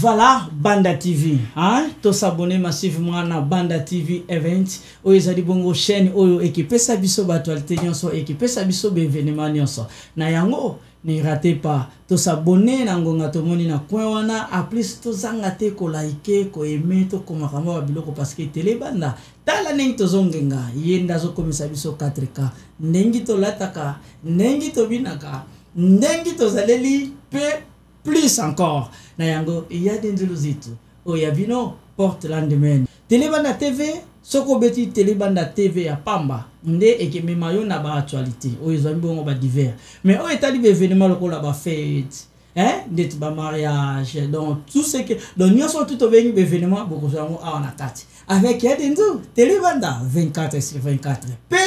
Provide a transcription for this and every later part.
Voilà, Banda TV. Hein? To s'abonner massivement à Banda TV Event. Oyezali bongo chaîne oyo équipé sa biso batualité nyonso équipé sa biso événement nyonso. Na yango ne ratez pas. To s'abonner na ngonga to moni na coin wana a plus to zanga te ko like ko aimer to ko makamba biloko parce que télé banda tala nengi to zongenga yenda zo komisa biso 4K nengi to lataka nengi to binaka nengi to zaleli pe plus encore na yango iya denzulu zitu oya bino Portland men Telebanda TV soko beti Telebanda TV ya pamba nde ekemema yo na ba actualité oyo zambi bongo ba divers mais o etali be événement lokola ba fête ndet ba mariage donc tout ce que donc nyonso tout obengi be événement boko zango a na kati avec ya denzu Telebanda 24/24 pe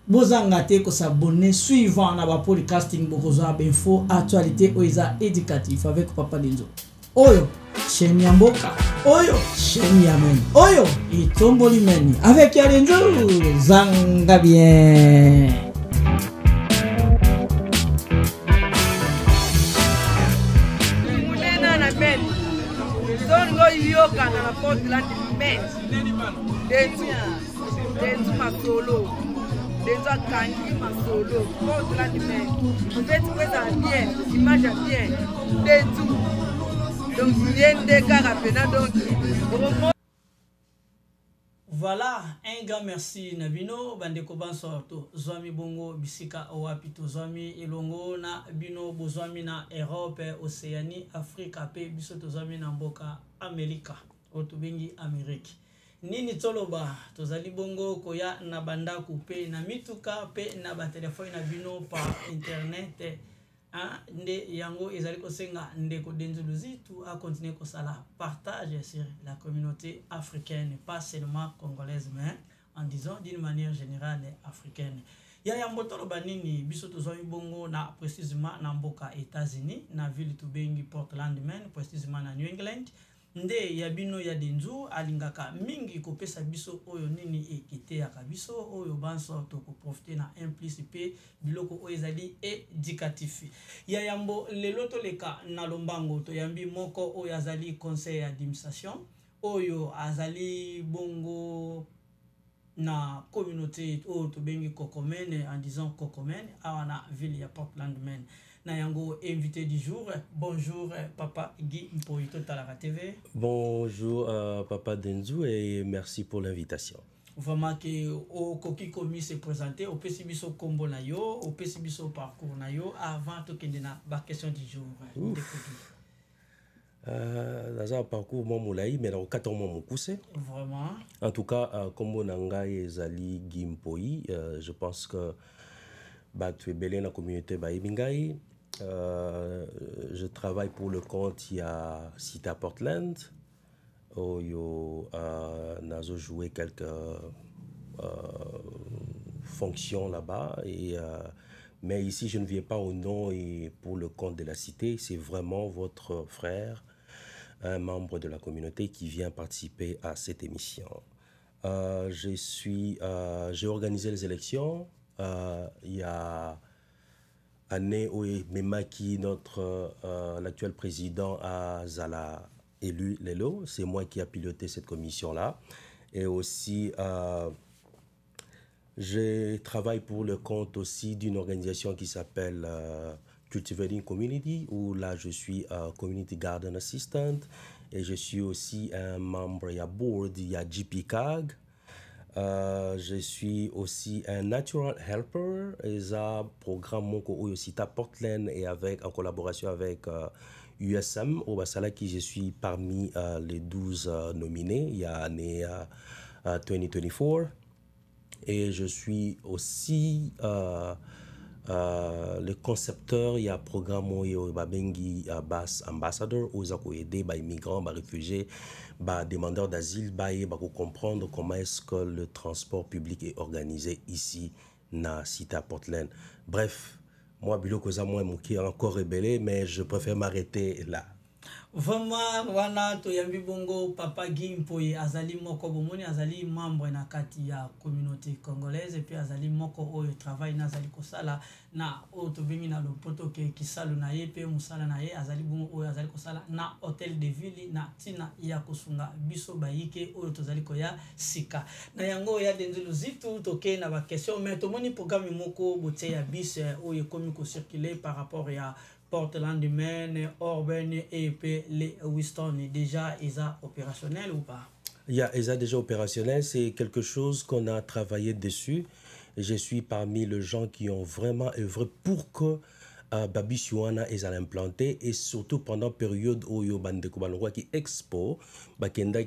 bozanga te ko s'abonner suivant na ba podcasting bokozwa info actualité oiza éducatif avec Papa Denzo oyo chaîne ya mboka oyo chaîne ya men oyo itomboli meni avec ya Denzo zanga bien munena na men zongo yoka na Portland men Denzo masolo Denzo kangi masolo Portland men peut-être que ça bien image bien Denzo donc yende karapena donc voilà un grand merci nabino bandeko banso to zwami bongo bisika owapi to zwami elongo na bino bozwami na Europe Océanie Afrique pe biso to zwami na mboka Amerika oto bengi Amerique nini toloba tozali bongo koya na bandaku pe na mituka pe na ba telefone na bino par internet nde yango ezali kosenga ndeko Denzulu zitu a continuer ko sala partage sur la communauté africaine pas seulement congolaise mais en disant d'une manière générale africaine ya mbotolo banini biso tozoi bongo na précisément na mboka États-Unis na ville to bengi Portland men précisément na New England nde ya bino ya Denzu alingaka mingi kopesa biso oyo nini ekite ya kabiso oyo banso to ko profiter na implicipe biloko oyo ezali éducatif ya yambo lelo to leka na lombango to yambi moko oyo azali conseil d'administration oyo azali bongo na communauté oyo to bengi Kokomene en disant Kokomene awana ville ya Portland men na yango invité du jour. Bonjour Papa Guy Mpoyi Totalaka TV. Bonjour Papa Denzu et merci pour l'invitation. Vraiment que au koki komi se présenter au pesibiso kombo na yo au pesibiso parcours na yo avant to kendena ba question du jour. Dans un parcours mon moulai mais dans 4 mois mon coussé. Vraiment. En tout cas kombo nanga ezali Guy Mpoyi je pense que tu es belé dans la communauté Baïmingaï. Je travaille pour le compte, il y a Cita Portland, où j'ai joué quelques fonctions là-bas. Mais ici, je ne viens pas au nom et pour le compte de la cité. C'est vraiment votre frère, un membre de la communauté qui vient participer à cette émission. J'ai organisé les élections. Il y a année où Memaki, l'actuel président, a Zala élu Lelo. C'est moi qui a piloté cette commission-là. Et aussi, je travaille pour le compte aussi d'une organisation qui s'appelle Cultivating Community, où là, je suis Community Garden Assistant. Et je suis aussi un membre, il y a board, il y a JP CAG. Je suis aussi un natural helper et ça programme mon aussi à Portland et en collaboration avec USM au Basala qui je suis parmi les 12 nominés il y a année 2024 et je suis aussi le concepteur il y a programme au Babengi Bass Ambassador aux aider les migrants les réfugiés demandeurs d'asile pour comprendre comment est-ce que le transport public est organisé ici na Cita Portland. Bref, moi biloko za moi qui est encore rebellé mais je préfère m'arrêter là. Vraiment, wana toyambi bongo papa Gimpoi azali moko bomoni azali membre na kati ya communauté congolaise et puis azali moko oyo travail na azali kosala na oyo tobengi na lopoto ke kisalo na ye pe musala na ye azali bongo oyo azali kosala na hôtel de ville na tina ya kosunga biso bayike oyo tozali koya sika na yango ya denzelo zitu toke na ba question mais tomoni programme moko botie ya bis oyo ekomi ko circuler par rapport ya Portland Maine, Orben et puis les Winston déjà opérationnel ou pas? Il y a déjà opérationnel, c'est quelque chose qu'on a travaillé dessus. Je suis parmi les gens qui ont vraiment œuvré pour que Babi Siwana est implanté et surtout pendant la période où il y a qui expo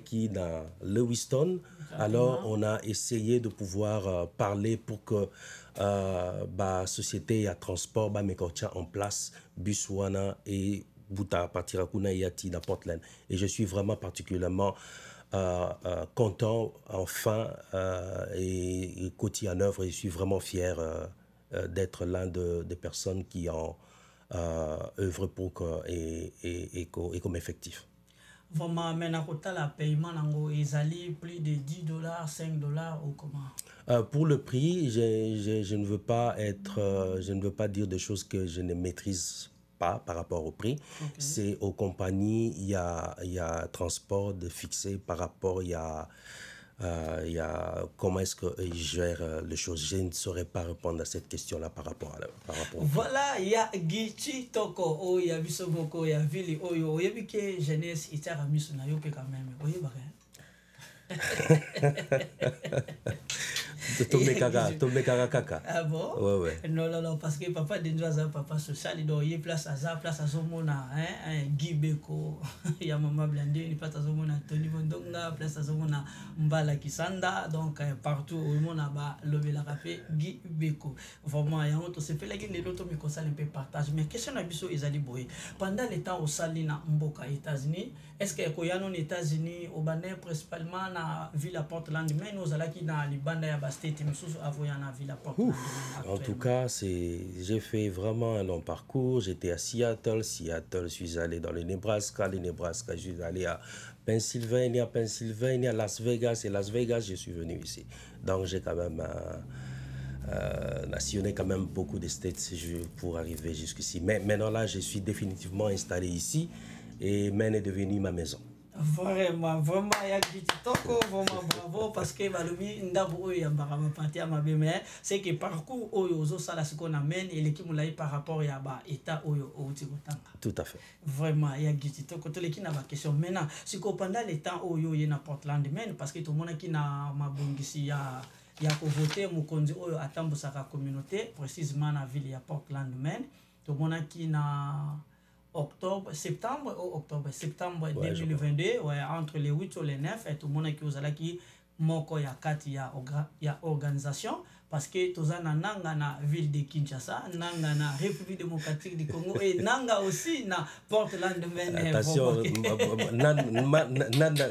qui dans le Winston. Alors on a essayé de pouvoir parler pour que la société à transport mettre en place Buswana et Buta Patirakuna Yati dans Portland. Et je suis vraiment particulièrement content enfin et côté en œuvre. Je suis vraiment fier d'être l'un des personnes qui ont œuvré pour et comme effectif. Vraiment, maintenant, la paiement, ils allaient plus de $10, $5 ou comment? Pour le prix, je ne veux pas je ne veux pas dire des choses que je ne maîtrise pas par rapport au prix. Okay. C'est aux compagnies, il y a transport de fixé par rapport, il y a comment est-ce qu'ils gèrent les choses. Je ne saurais pas répondre à cette question-là par rapport voilà, il y a Gichi Toko, oh, il y a Bisomoko, il y a Vili, oh, il y a Bike jeunesse, il y a Misuna, il y a quand même. Oh, il y a kaka. Ah bon? Ouais. Non, parce que papa Denjoaza, papa social, il y a place à Zomona, Guy Beko, il y a Maman Blandé, il y a place à Zomona, Tony Bondonga, place à Zomona, Mbala Kisanda, donc partout où le monde a levé la rapé, Guy Beko. Vraiment, il y a un autre, c'est fait que les autres me concernent un peu partage. Mais question à Bisso, ils allaient boyer. Pendant les temps au Salina, Mboka, États-Unis, est-ce qu'il y a aux États-Unis, au Banin, principalement, na ville à Portland, mais nous allons qui dans les bandes à Bastet, en tout cas, j'ai fait vraiment un long parcours. J'étais à Seattle, je suis allé dans le Nebraska, je suis allé à Pennsylvania, Las Vegas, et Las Vegas, je suis venu ici. Donc j'ai quand même nationné quand même beaucoup de states pour arriver jusqu'ici. Mais maintenant là, je suis définitivement installé ici et Maine est devenu ma maison. Vraiment, il y a Toko, vraiment bravo, parce que c'est que parcours Oyo Sala ce qu'on amène et l'équipe par rapport à l'état Oyo. Tout à fait. Vraiment, il y a Toko, tout l'équipe n'a pas question. Maintenant, si pendant les temps Oyo y a Portland, parce que tout le monde qui n'a ma bongisi ya voté Mukonzi Oyo attend sa communauté, précisément dans la ville ya Portland, tout le monde qui n'a septembre 2022, ouais, entre les 8 et les 9, et tout le monde qui vous a qui moko ya kati ya organisation parce que toza na nanga na ville de Kinshasa, nanga na République démocratique du Congo et nanga aussi na Portland Maine. Attention,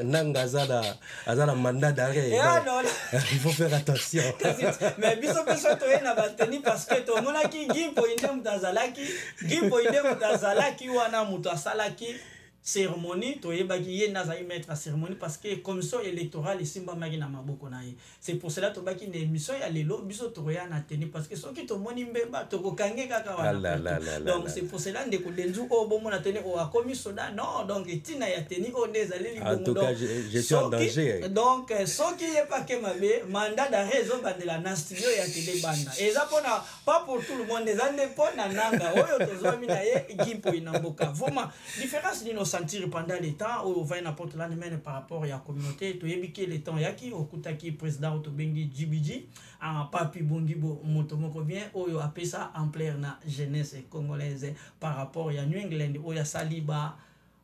nanga azala mandat d'arrêt. Il faut faire attention. Mais biso peso to na bateni parce que to mona ki Gimpo inde mutazalaki wana mutu asalaki cérémonie to yebaki ye nazali mettre à cérémonie parce que commission électorale isimba maki na maboko na ye. C'est pour cela to baki na émission ya lelo biso to ya na tenir parce que soki to moni mbemba to kokange kaka wana. Donc c'est pour cela ndeko denzu o bomo na tenir o akomi soda non donc etina ya tenir o ndezali libongo. En tout cas, je suis en danger. Donc soki ye pa ke mabe mandat d'arrêt zo bandela na studio ya télé banda. Eza pona pas pour tout le monde ezande pona nanga oyo to zo mina ye Gimpo inamboka. Vraiment différence ni no sentir pendant les temps où on va à Portland Maine par rapport à la communauté, tu sais que les temps yaki au kutaki président Otobengi GBG en papi bongibo motomoko bien ou appelle ça en plein na jeunesse congolaise par rapport à New England où ya saliba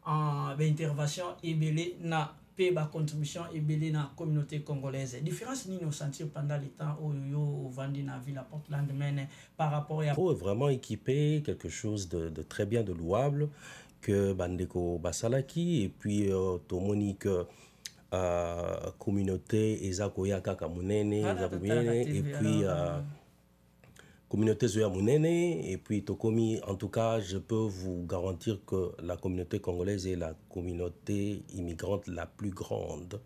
en intervention et belé na ba contribution et belé na communauté congolaise. Différence ni nous sentir pendant les temps où yo vendi na ville à Portland Maine par rapport à vraiment équipé quelque chose de très bien, de louable que Bandeko Basalaki et puis Tomonique communauté Ezakoya Kakamunene et puis communauté Zoya Mounene, et puis Tokomi, en tout cas, je peux vous garantir que la communauté congolaise est la communauté immigrante la plus grande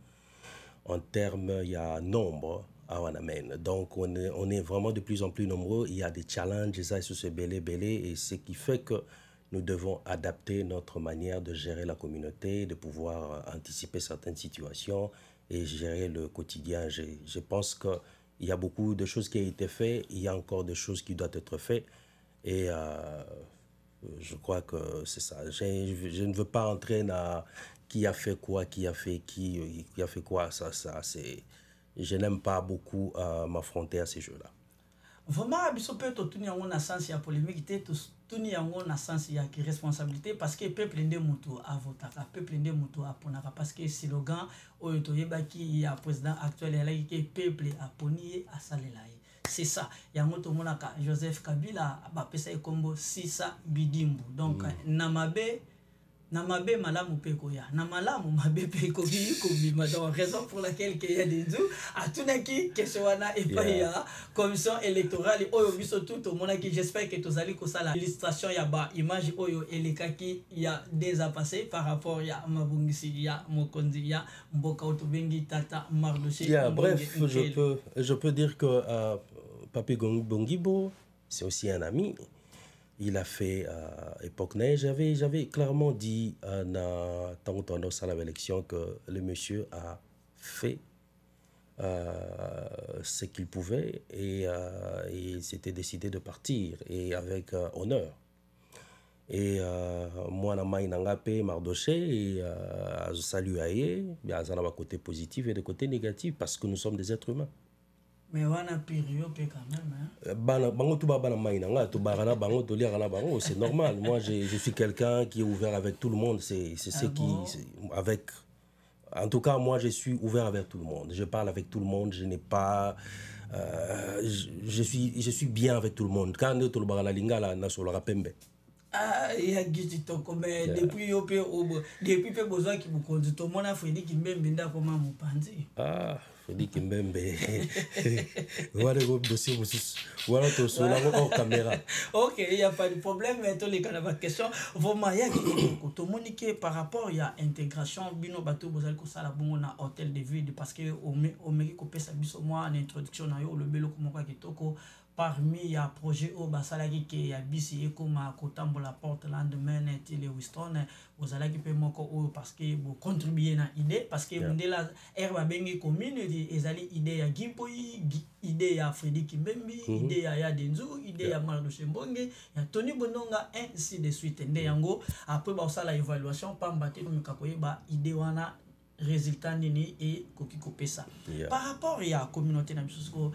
en termes, il y a nombre à Wanamène. Donc, on est vraiment de plus en plus nombreux. Il y a des challenges, ça, sur ce belé, et ce qui fait que nous devons adapter notre manière de gérer la communauté, de pouvoir anticiper certaines situations et gérer le quotidien. Je pense qu'il y a beaucoup de choses qui ont été faites, il y a encore des choses qui doivent être faites. Et je crois que c'est ça. Je ne veux pas entrer dans qui a fait quoi, qui a fait quoi. Ça c'est... Je n'aime pas beaucoup m'affronter à ces jeux-là. Vraiment, biso peut tenir un sens ya polémique, tenir un sens ya qui responsabilité parce que peuple ndé mutu a voté, peuple ndé mutu a ponaka parce que slogan oyo toyeba ki ya président actuel ya ki peuple a poni a salelaye. C'est ça. Yango to monaka Joseph Kabila ba pesa ekombo Sisa Bidimbu. Donc Namabe malamu pekoya. Namalamu mabe pekobi kobima. Donc raison pour laquelle qu'il y a des doux à tunaki keswana et pas ya commission électorale oyo biso tout au monaki. J'espère que tozali ko sala illustration ya ba image oyo elekaki ya déjà passé par rapport ya mabungisi ya mokonzi ya mboka otobengi tata Mardoché. Bref, je peux dire que Papi Bongibo, c'est aussi un ami. Il a fait époque neige. J'avais clairement dit tant tendance à l'élection que le monsieur a fait ce qu'il pouvait et il s'était décidé de partir et avec honneur. Et moi, je suis Mardoché et je salue Aye. Il y a un côté positif et des côtés négatifs parce que nous sommes des êtres humains. Mais on a période quand même. C'est normal. Moi, je suis quelqu'un qui est ouvert avec tout le monde. C'est ce qui... Avec... En tout cas, moi, je suis ouvert avec tout le monde. Je parle avec tout le monde. Je n'ai pas... je suis bien avec tout le monde. Quand tu le ah, il y a Giti Toko, mais depuis peu besoin qui vous conduit, tout le monde a fait des Kimbembe comment vous pensez. Ah, Frédéric Kimbembe. Voilà le dossier, voilà tout cela hors caméra. Ok, il n'y a pas de problème, mais tous les cas de question. Vraiment, il y a tout le monde qui par rapport à l'intégration, Bino Bateau, vous allez ça bon na hôtel de ville parce que au Mexique, moi en introduction, le bélo comme quoi qui toko. Parmi il y a projet au basalaki qui a bisi comme à Kotambola Portland Maine et les Winston vous allez qui peut moko parce que vous contribuez na idée parce que vous la herba bengi community ezali idée ya Gimpoi idée ya Freddy Kimbembi idée ya Denzu idée ya Mardoché Mbonge ya Tony Bononga ainsi de suite nde yango après ba sala évaluation pambate comme kakoyeba idée wana résultat nini et koki kopesa par rapport ya communauté na biso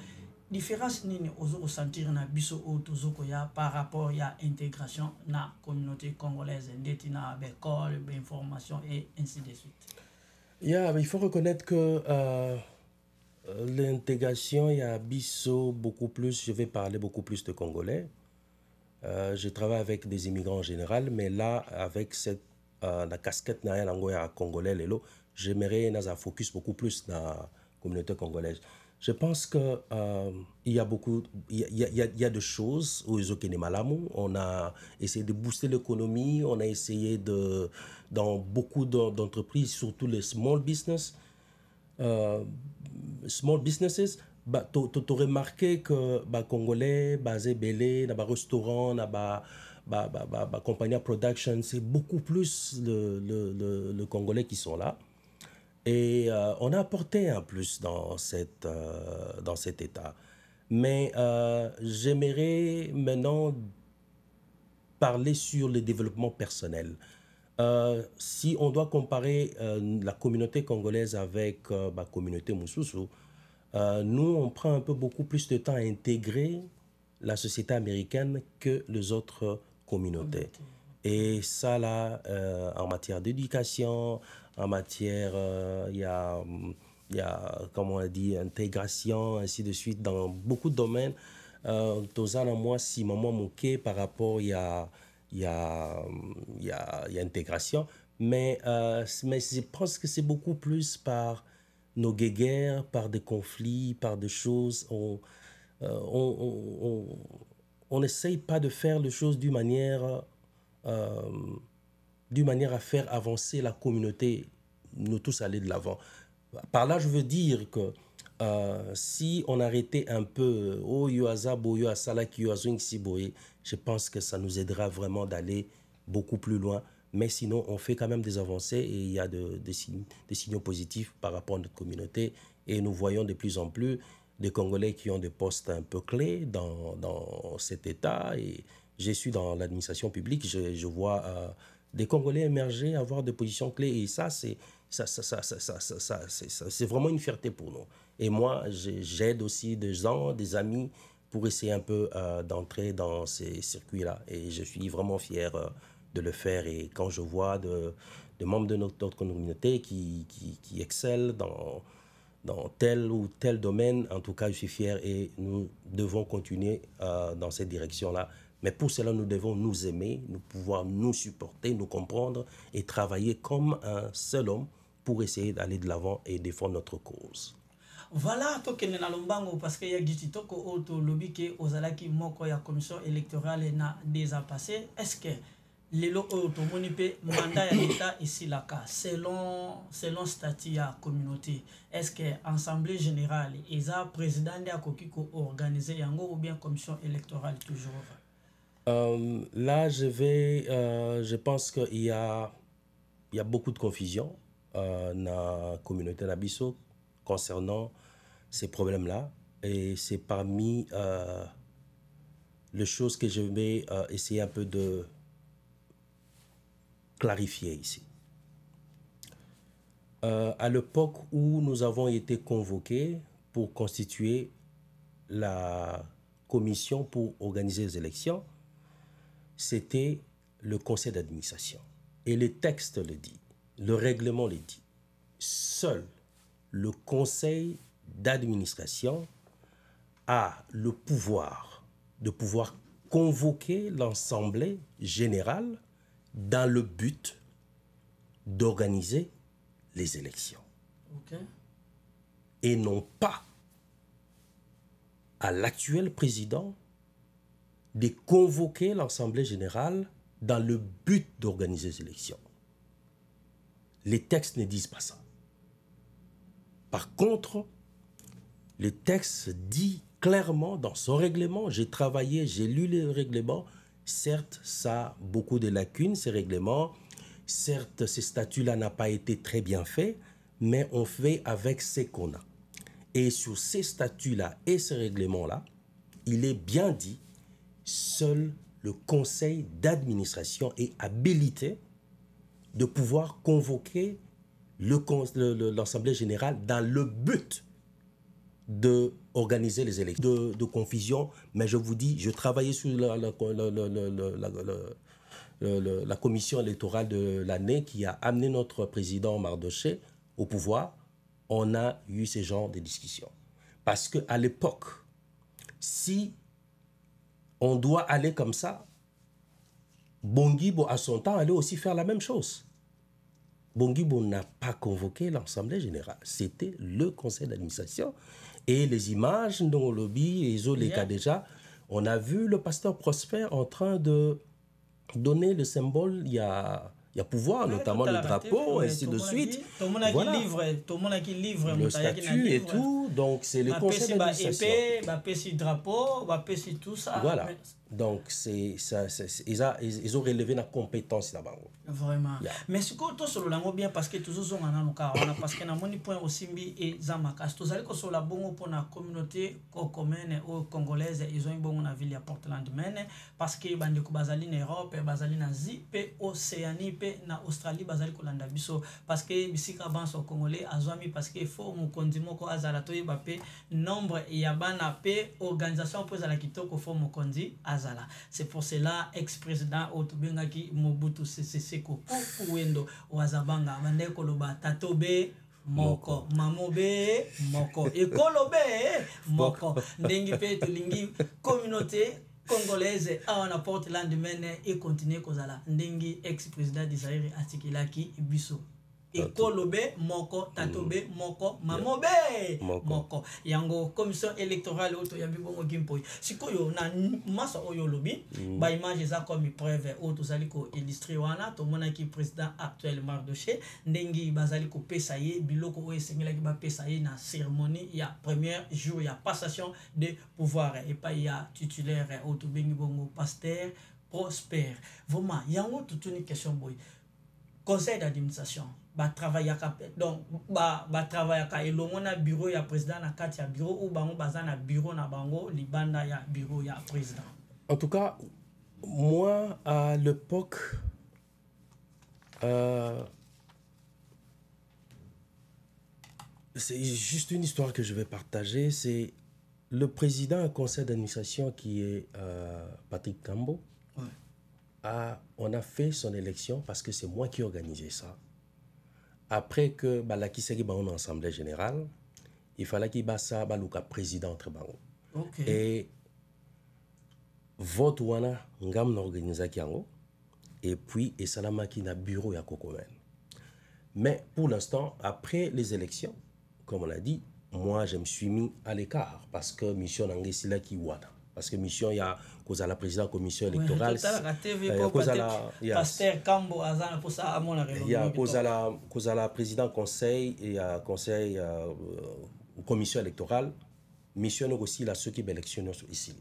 différence nini ozo ressentir na biso o tozoko ya par rapport à intégration na communauté congolaise ndeti na école information et ainsi de suite. Il faut reconnaître que l'intégration il y a biso beaucoup plus, je vais parler beaucoup plus de congolais. Je travaille avec des immigrants en général, mais là avec cette la casquette na ya congolais lelo, j'aimerais na focus beaucoup plus na communauté congolaise. Je pense que il y a beaucoup, il y a de choses où on a essayé de booster l'économie, on a essayé de, dans beaucoup d'entreprises, surtout les small businesses, bah, tu remarqué que bah, Congolais, basé belé, dans restaurant, dans compagnie production, c'est beaucoup plus le Congolais qui sont là. Et on a apporté un plus dans cet état. Mais j'aimerais maintenant parler sur le développement personnel. Si on doit comparer la communauté congolaise avec la communauté Moussousou, nous, on prend un peu beaucoup plus de temps à intégrer la société américaine que les autres communautés. Et ça, là, en matière d'éducation, en matière, il y a, comment on dit, intégration, ainsi de suite, dans beaucoup de domaines. Moi, si maman moqué par rapport, il y a intégration. Mais je pense que c'est beaucoup plus par nos guerres, par des conflits, par des choses. on n'essaye pas de faire les choses d'une manière à faire avancer la communauté, nous tous aller de l'avant. Par là, je veux dire que si on arrêtait un peu, je pense que ça nous aidera vraiment d'aller beaucoup plus loin. Mais sinon, on fait quand même des avancées et il y a des signaux positifs par rapport à notre communauté. Et nous voyons de plus en plus des Congolais qui ont des postes un peu clés dans cet État. Et je suis dans l'administration publique, je vois des Congolais émerger, avoir des positions clés. Et ça, c'est vraiment une fierté pour nous. Et moi, j'aide aussi des gens, des amis, pour essayer un peu d'entrer dans ces circuits-là. Et je suis vraiment fier de le faire. Et quand je vois des membres de notre communauté qui excellent dans tel ou tel domaine, en tout cas, je suis fier et nous devons continuer dans cette direction-là. Mais pour cela, nous devons nous aimer, nous pouvoir nous supporter, nous comprendre et travailler comme un seul homme pour essayer d'aller de l'avant et défendre notre cause. Voilà, tokende na lombango parce que ya giti toko auto lobby ke ozalaki moko ya commission électorale na déjà passé. Est-ce que lelo auto monipe mandat ya l'état ici la cas selon statut ya communauté? Est-ce que assemblée générale eza président ya koki ko organiser yango ou bien commission électorale toujours? Là, je pense qu'il y a beaucoup de confusion dans la communauté Nabiso concernant ces problèmes-là. Et c'est parmi les choses que je vais essayer un peu de clarifier ici. À l'époque où nous avons été convoqués pour constituer la commission pour organiser les élections, c'était le conseil d'administration. Et le texte le dit, le règlement le dit. Seul le conseil d'administration a le pouvoir de pouvoir convoquer l'assemblée générale dans le but d'organiser les élections. Okay. Et non pas à l'actuel président de convoquer l'Assemblée générale dans le but d'organiser les élections. Les textes ne disent pas ça. Par contre, le texte dit clairement dans son règlement, j'ai travaillé, j'ai lu le règlement, certes, ça a beaucoup de lacunes, ces règlements, certes, ces statuts-là n'ont pas été très bien faits, mais on fait avec ce qu'on a. Et sur ces statuts-là et ces règlements-là, il est bien dit, seul le conseil d'administration est habilité de pouvoir convoquer l'Assemblée générale dans le but d'organiser les élections. De confusion, mais je vous dis, je travaillais sur la commission électorale de l'année qui a amené notre président Mardoché au pouvoir. On a eu ce genre de discussions. Parce qu'à l'époque, si on doit aller comme ça, Bongibo, à son temps, allait aussi faire la même chose. Bongibo n'a pas convoqué l'Assemblée générale. C'était le conseil d'administration. Et les images dans le lobby, et les cas déjà, on a vu le pasteur Prosper en train de donner le symbole, il y a pouvoir, notamment le drapeau, ainsi de suite. Voilà. Le statut et tout, donc c'est le conseil d'administration. Voilà. Donc, ils ont relevé la compétence là-bas. Vraiment. Yeah. Mais ce que tu as bien parce que toujours on a parce que na moni point aussi et zamakas tous allez que sur la bongo pour la communauté commune ou congolaise ils ont bon na ville à Portland Maine parce que bande ko bazali na Europe bazali na Asie pe Océanie pe na Australie bazali ko landa biso parce que bisika avance au congolais azwami parce que faut mon kondimo ko azala to yeba pe nombre ya bana pe organisation pour la kitoko faut mon kondi azala. C'est pour cela ex-président Otubengaki Mobutu Seko Kuwendo wazabanga bande koloba tatobe moko mamobe moko ekolobe moko ndengi pe tulingi communauté congolaise awana Portland Maine et continuer kozala ndengi ex-président d'Israël atikilaki biso. ekolobe moko tatobe moko mamobe moko yango commission électorale auto ya bibongo gimpo sikoyo na masa oyo lobi ba image za comme preuve auto zali ko illustrer wana to monaki président actuel Mardoché ndengi bazali ko pesa ye biloko o esengela ki ba pesa ye na cérémonie ya premier jour ya passation de pouvoir et pas ya titulaire auto bengi bongo pasteur Prosper vraiment yango toute une question boy conseil d'administration ba travailler donc ba travailler ka elongo na bureau ya président na kati ya bureau ou bango baza na bureau na bango libanda ya bureau ya président. En tout cas, moi à l'époque c'est juste une histoire que je vais partager. C'est le président du conseil d'administration qui est Patrick Kambo. Ouais. On a fait son élection parce que c'est moi qui organisais ça. Après que la Kisegi ba en assemblée générale, il fallait qu'il bassa baluka président entre bango. Okay. Et vote wana ngam na organiser kiango et puis et salamaki na bureau ya Kokomen. Mais pour l'instant, après les élections, comme on l'a dit, moi je me suis mis à l'écart parce que mission nangesila ki wana. Parce que mission il y a cause à la présidente commission électorale cause à la pasteur Kambo azana pour ça à mon il y a cause à la président conseil et conseil commission électorale mission aussi là ceux qui électionnent ici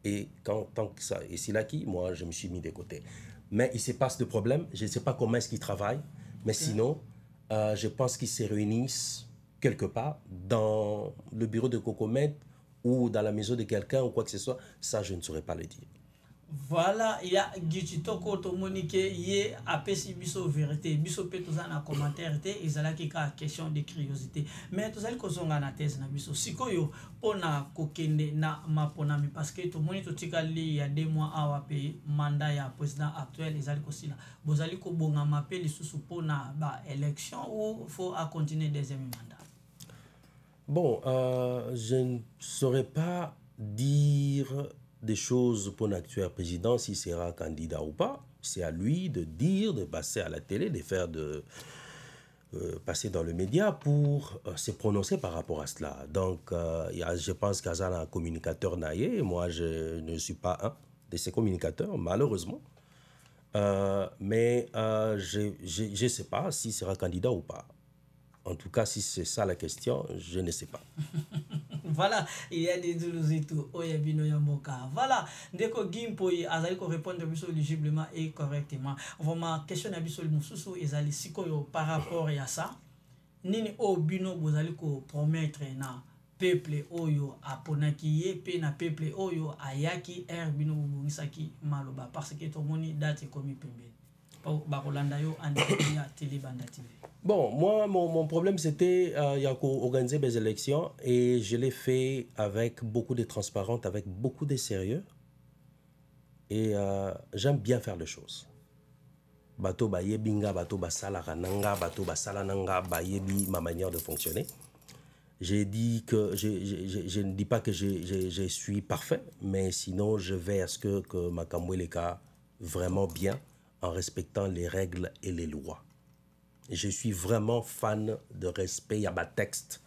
et tant que ça ici là qui moi je me suis mis de côté mais il se passe de problèmes je ne sais pas comment est-ce qu'ils travaillent mais sinon je pense qu'ils se réunissent quelque part dans le bureau de Kokomet ou dans la maison de quelqu'un ou quoi que ce soit, ça je ne saurais pas le dire. Voilà, il y a Gichitoko Tomonike, yé apesi biso vérité, biso pe tous en commentaire, ils ont la question de curiosité. Mais tous allez kozonga na thèse na biso. Sikoyo, pona kokende na maponami, parce que tout le monde il y a 2 mois à wape mandat ya président actuel, ils allez kosila. Vous allez kobonga mape les sous pona ba élection ou faut à continuer deuxième mandat. Bon, je ne saurais pas dire des choses pour l'actuel président, s'il sera candidat ou pas. C'est à lui de dire, de passer à la télé, de faire passer dans le média pour se prononcer par rapport à cela. Donc, je pense qu'il y a un communicateur naïe. Moi, je ne suis pas un de ces communicateurs, malheureusement. Mais je ne sais pas s'il sera candidat ou pas. En tout cas, si c'est ça la question, je ne sais pas. Voilà, il y a des doulouzitou, oyabino yamoka. Voilà, dès que Gimpo azali ko répondre éligiblement et correctement. Vraiment, question na biso mususu ezali sikoyo par rapport à ça. Nini o bino bozali ko promettre na peuple oyo aponaki ye pe na peuple oyo ayaki bino bubungisaki maloba parce que tomoni date komi pembe. Bakolanda yo andi ya Télébanda TV. Bon, moi, mon problème, c'était il y a organisé mes élections et je l'ai fait avec beaucoup de transparence, avec beaucoup de sérieux. Et j'aime bien faire les choses. Bato ba yebinga, bato ba salarananga, bato ba salananga, ba yebi ma manière de fonctionner. J'ai dit que je ne dis pas que je suis parfait, mais sinon je vais à ce que ma Kamweleka vraiment bien en respectant les règles et les lois. Je suis vraiment fan de respect à ma texte.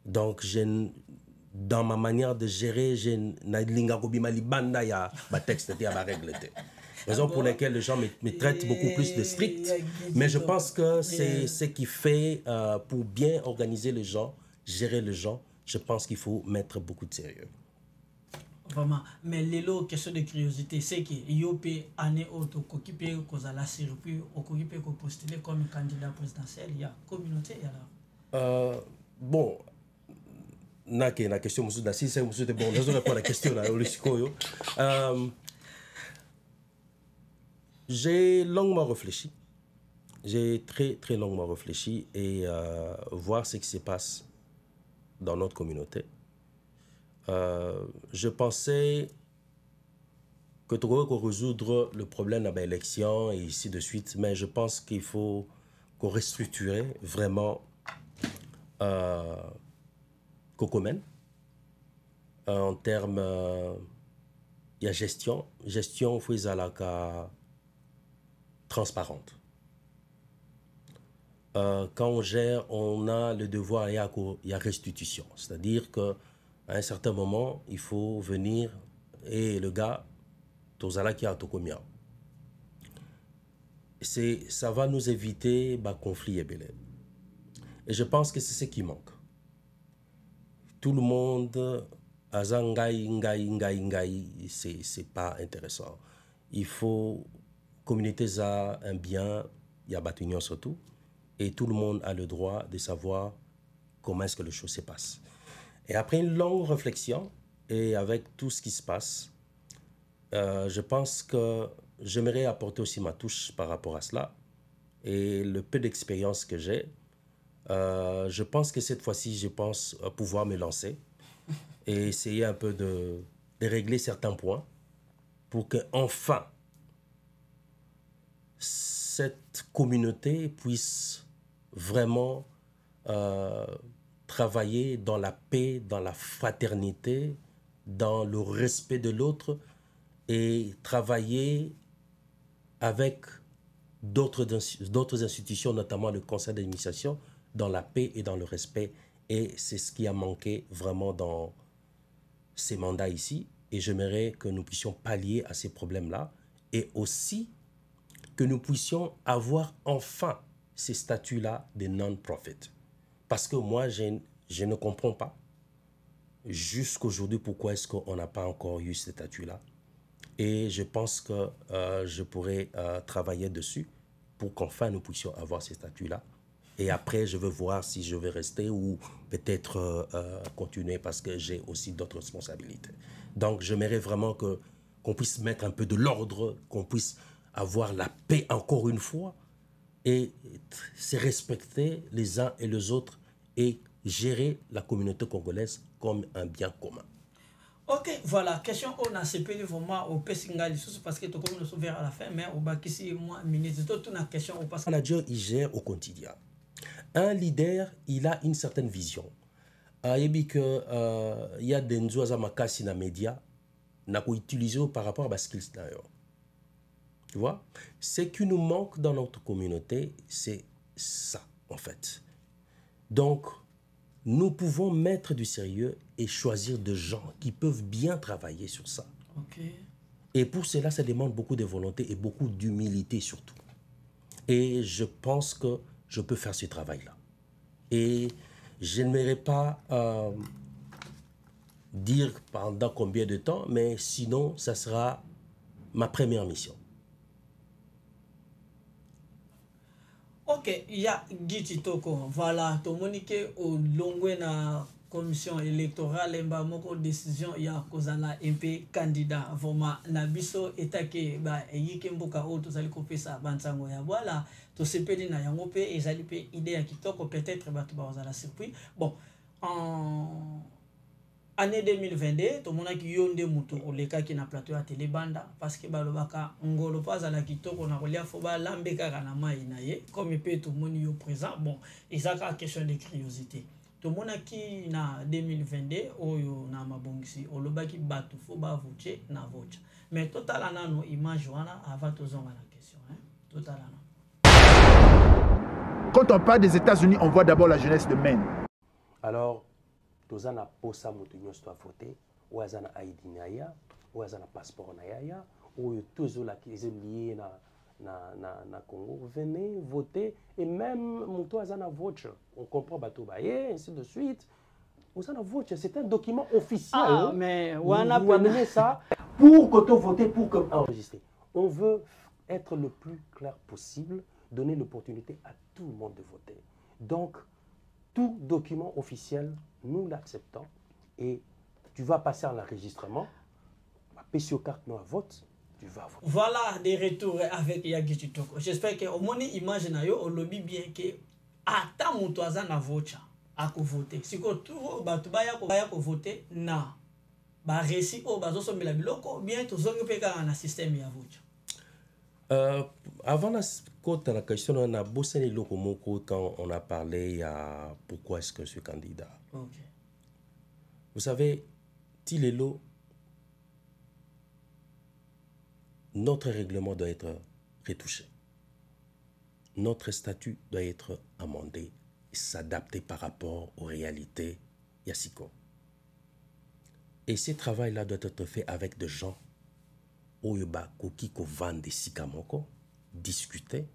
Donc, dans ma manière de gérer, je n'ai ma texte et ma règle. Raison pour laquelle les gens me traitent beaucoup plus de strict. Mais je pense que c'est ce qui fait, pour bien organiser les gens, gérer les gens, je pense qu'il faut mettre beaucoup de sérieux. Vraiment, mais l'élo question de curiosité, c'est que Yopé année auto occupé cause à la circuit, occupé qu'on postuler comme candidat présidentiel, il y a communauté alors. Bon, na question monsieur si c'est monsieur de bon, je réponds à la question là au Lucico. J'ai longuement réfléchi. J'ai très longuement réfléchi et voir ce qui se passe dans notre communauté. Je pensais que tu aurais résoudre le problème de l'élection et ainsi de suite, mais je pense qu'il faut qu'on restructure vraiment Kokomen en termes il y a gestion faisait la transparente. quand on gère, on a le devoir, il y a restitution. C'est-à-dire qu'à un certain moment, il faut venir et le gars, tozala qui a tokomia. Ça va nous éviter conflit et belé. Et je pense que c'est ce qui manque. Tout le monde, c'est pas intéressant. Il faut communauté ça un bien, il y a batunion surtout, et tout le monde a le droit de savoir comment est-ce que les choses se passent. Et après une longue réflexion, et avec tout ce qui se passe, je pense que j'aimerais apporter aussi ma touche par rapport à cela. Et le peu d'expérience que j'ai, je pense que cette fois-ci, je pense pouvoir me lancer et essayer un peu de régler certains points pour que enfin cette communauté puisse vraiment travailler dans la paix, dans la fraternité, dans le respect de l'autre et travailler avec d'autres institutions, notamment le conseil d'administration, dans la paix et dans le respect. Et c'est ce qui a manqué vraiment dans ces mandats ici. Et j'aimerais que nous puissions pallier à ces problèmes-là et aussi que nous puissions avoir enfin ces statuts-là de non-profit. Parce que moi, je ne comprends pas jusqu'aujourd'hui pourquoi est-ce qu'on n'a pas encore eu ce statut-là. Et je pense que je pourrais travailler dessus pour qu'enfin nous puissions avoir ces statuts-là. Et après, je veux voir si je vais rester ou peut-être continuer parce que j'ai aussi d'autres responsabilités. Donc, j'aimerais vraiment qu'on puisse mettre un peu de l'ordre, qu'on puisse avoir la paix encore une fois et se respecter les uns et les autres et gérer la communauté congolaise comme un bien commun. Ok, voilà, question on a CP vraiment au Pessinga parce que tout comme nous vers à la fin, mais au Bakissi, moi, ministre, toute une question au parce que. Un manager, il gère au quotidien. Un leader, il a une certaine vision. Il y a des gens qui dans les médias qui utilisé par rapport à ce qu'ils ont. Tu vois? Ce qui nous manque dans notre communauté, c'est ça, en fait. Donc, nous pouvons mettre du sérieux et choisir des gens qui peuvent bien travailler sur ça. Okay. Et pour cela, ça demande beaucoup de volonté et beaucoup d'humilité surtout. Et je pense que je peux faire ce travail-là. Et je n'aimerais pas dire pendant combien de temps, mais sinon, ça sera ma première mission. Ok, il y a Giti Toko. Voilà, tout le monde qui est au long de la commission électorale, il y a une décision, il y a un MP candidat. Vraiment, Nabiso est que il y a autre qui copier ça. Voilà, tout ce pays n'a pas et ils ont une idée qui peut-être la surpris. Bon, en année 2022, tout le monde qui yonde muto au leka qui na plateau à Télébanda parce que balobaka ngolo pas à la kitoko na kolia foba lambeka kana mai na ye comme peut tout le monde yo présent. Bon, et ça une question de curiosité. Tout le monde qui na 2022 oyo na mabongisi olobaki batu foba voter na vote. Mais total anano image wana avant tout zonga la question hein. Total anano. Quand on parle des États-Unis, on voit d'abord la jeunesse de Maine. Alors tozana posa mutu nyonso voter ou azana ID na ya ou azana passeport na ya ou tozola qui est lié na Congo, venez voter et même mutu azana vote on comprend bato ba et ainsi de suite. Azana vote c'est un document officiel. Ah mais vous amenez ça pour que tu voter pour que enregistrer. On veut être le plus clair possible, donner l'opportunité à tout le monde de voter. Donc tout document officiel, nous l'acceptons et tu vas passer à l'enregistrement. PCO carte non à vote, tu vas voter. Voilà des retours avec Yagiti Toko. J'espère que au moins image na yo on lobby bien que ata mutu azana vote à voter. Si ko tout batu baya ko voter na ba resi o bazo sombela biloko bien to zongi peka na système ya vote. Avant la question, on a bossé les locaux quand on a parlé à pourquoi est-ce que je suis candidat. Okay. Vous savez, Tilelo, notre règlement doit être retouché. notre statut doit être amendé et s'adapter par rapport aux réalités Yassiko. Et ce travail-là doit être fait avec des gens Oyoba Koki ko vande sikamoko, discuter,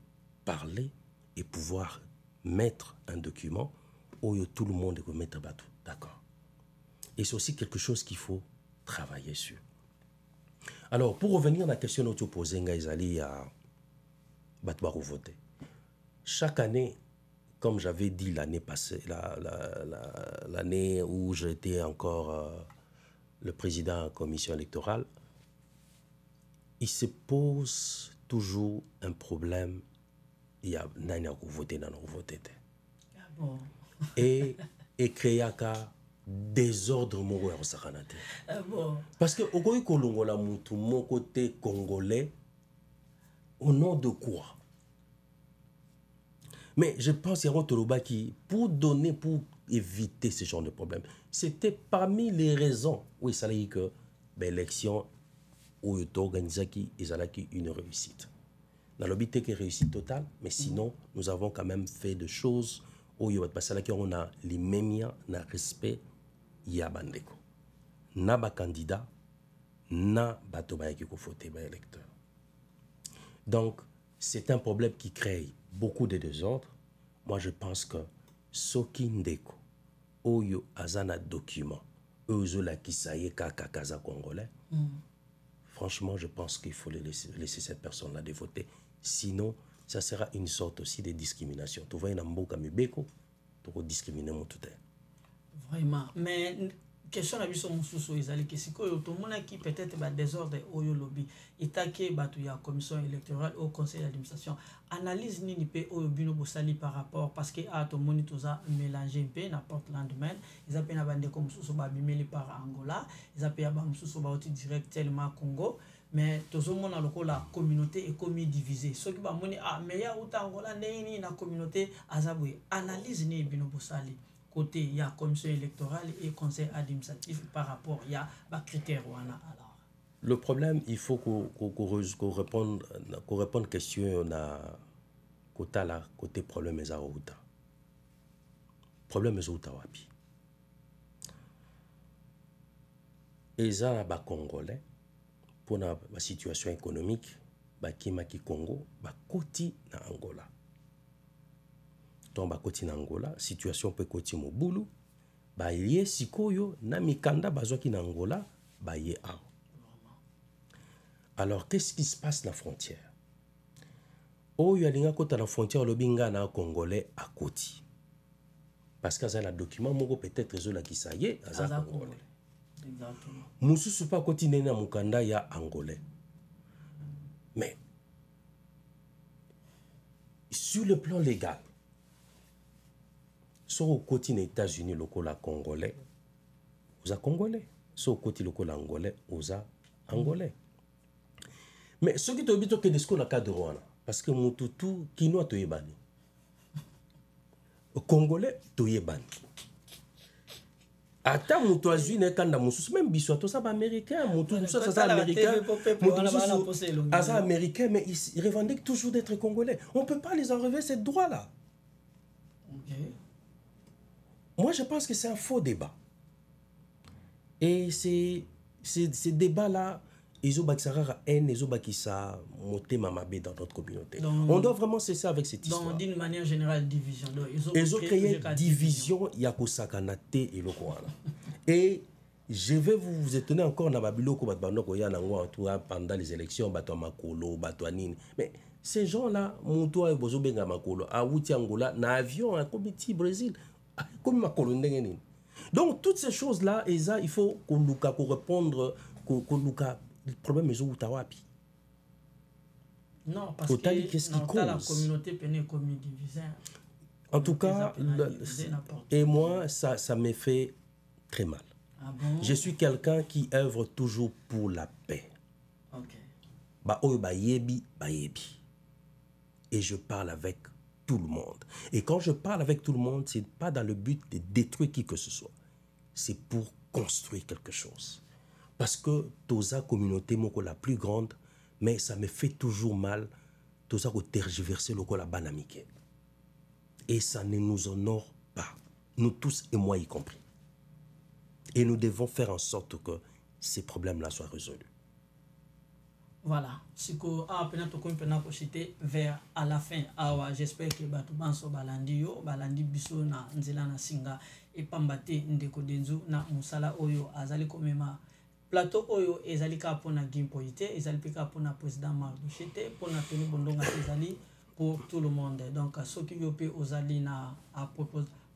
parler et pouvoir mettre un document où tout le monde peut mettre bateau. D'accord. Et c'est aussi quelque chose qu'il faut travailler sur. Alors, pour revenir à la question que tu posais, Ngaïzali, à Batouarou voter. Chaque année, comme j'avais dit l'année passée, l'année où j'étais encore le président de la commission électorale, il se pose toujours un problème. Il y a voté, voté. Et créer un désordre moral au Saranate. Parce que au Kolongola Moutou, mon côté congolais, au nom de quoi? Mais je pense qu'il y a un Toloba qui, pour éviter ce genre de problème, c'était parmi les raisons où il s'agit que l'élection où il organisé une réussite. Dans le but que réussite totale, mais sinon, nous avons quand même fait des choses où on a les mêmes na respect yabandeko. Na ba candidat, na ba toba qui ko voter ba électeur. Donc, c'est un problème qui crée beaucoup de désordre. Moi, je pense que soki ndeko oyo azana document oyo la kisaye kaka kaza congolais. Franchement, je pense qu'il faut laisser cette personne-là de voter. Sinon, ça sera une sorte aussi de discrimination. Tu vois, il y a un mboka mibeko, tu vas discriminer mon tout. Vraiment. Mais, question à biso mususu ezali que si tout le monde qui peut-être ba désordre oyo lobby itake batu ya commission électorale au conseil d'administration analyse nini pe oyo bino bosali par rapport parce que a to moni toza mélanger pe n'importe lendemain ils appellent na bande comme mususu ba bimeli par Angola ils appellent ba mususu ba oti directement Congo mais tozo mona loko la communauté est comme divisée ceux qui ba moni mais ya uta Angola nini na communauté azabwe analyse ni bino bosali côté il y a commission électorale et conseil administratif par rapport il y a des critères alors. Le problème, il faut qu'on réponde à la question côté problème est Aouta. Problème est Aouta wapi. Et ça ba congolais pour la situation économique ba kimaki Congo ba koti na Angola. Tomba koti na Angola, situation peut koti mobulu, ba yé sikoyo na mikanda bazwaki na Angola, ba yé a. Alors qu'est-ce qui se passe na frontière? Oyo alinga kota na frontière lobinga na congolais à koti. Parce que ça la document moko peut-être zo la kisaye aza congolais. Exactement. Mususu pa koti na mukanda ya angolais. Mais sur le plan légal, sur le côté des États-Unis, le côté congolais, aux congolais. Sur le côté angolais, aux angolais. Mais ce qui te dit que c'est le cas de Rwanda, parce que mon toutou, qui nous a été banni. Le congolais, tu es banni. Attends, mon toisu n'est qu'un d'amour, même bisou, tout ça, américain, mon tout ça, c'est américain. C'est américain, mais ils revendiquent toujours d'être congolais. On ne peut pas les enlever ces droits-là. Moi, je pense que c'est un faux débat. Et ces débats-là, ils ont monté mamabé dans notre communauté. Donc, on doit vraiment cesser avec cette histoire. D'une manière générale, division. Ils ont créé division, et je vais vous étonner encore pendant les élections, mais ces gens-là, Angola, na avion, un comité Brésil. Donc toutes ces choses-là, il faut qu'on répondre le problème est où tawapi. Non, parce que la communauté peut comme divisée. En tout cas, et moi, ça me fait très mal. Ah bon? Je suis quelqu'un qui œuvre toujours pour la paix. Et je parle avec tout le monde. Et quand je parle avec tout le monde, ce n'est pas dans le but de détruire qui que ce soit. C'est pour construire quelque chose. Parce que Toza communauté moko la plus grande, mais ça me fait toujours mal. tout ça que tergiverser le la banamike. Et ça ne nous honore pas, nous tous et moi y compris. Et nous devons faire en sorte que ces problèmes-là soient résolus. Voilà, si ko a pena to ko pena ko citer vers à la fin. Awa, j'espère que batu banso balandi biso na nzela na singa et pambate ndeko denzu na musala oyo azali komema plateau oyo ezali ka pona gimpoite ezali pika pona président Mardochete pona tenu bondonga ezali pour tout le monde. Donc soki yo pe ozali na a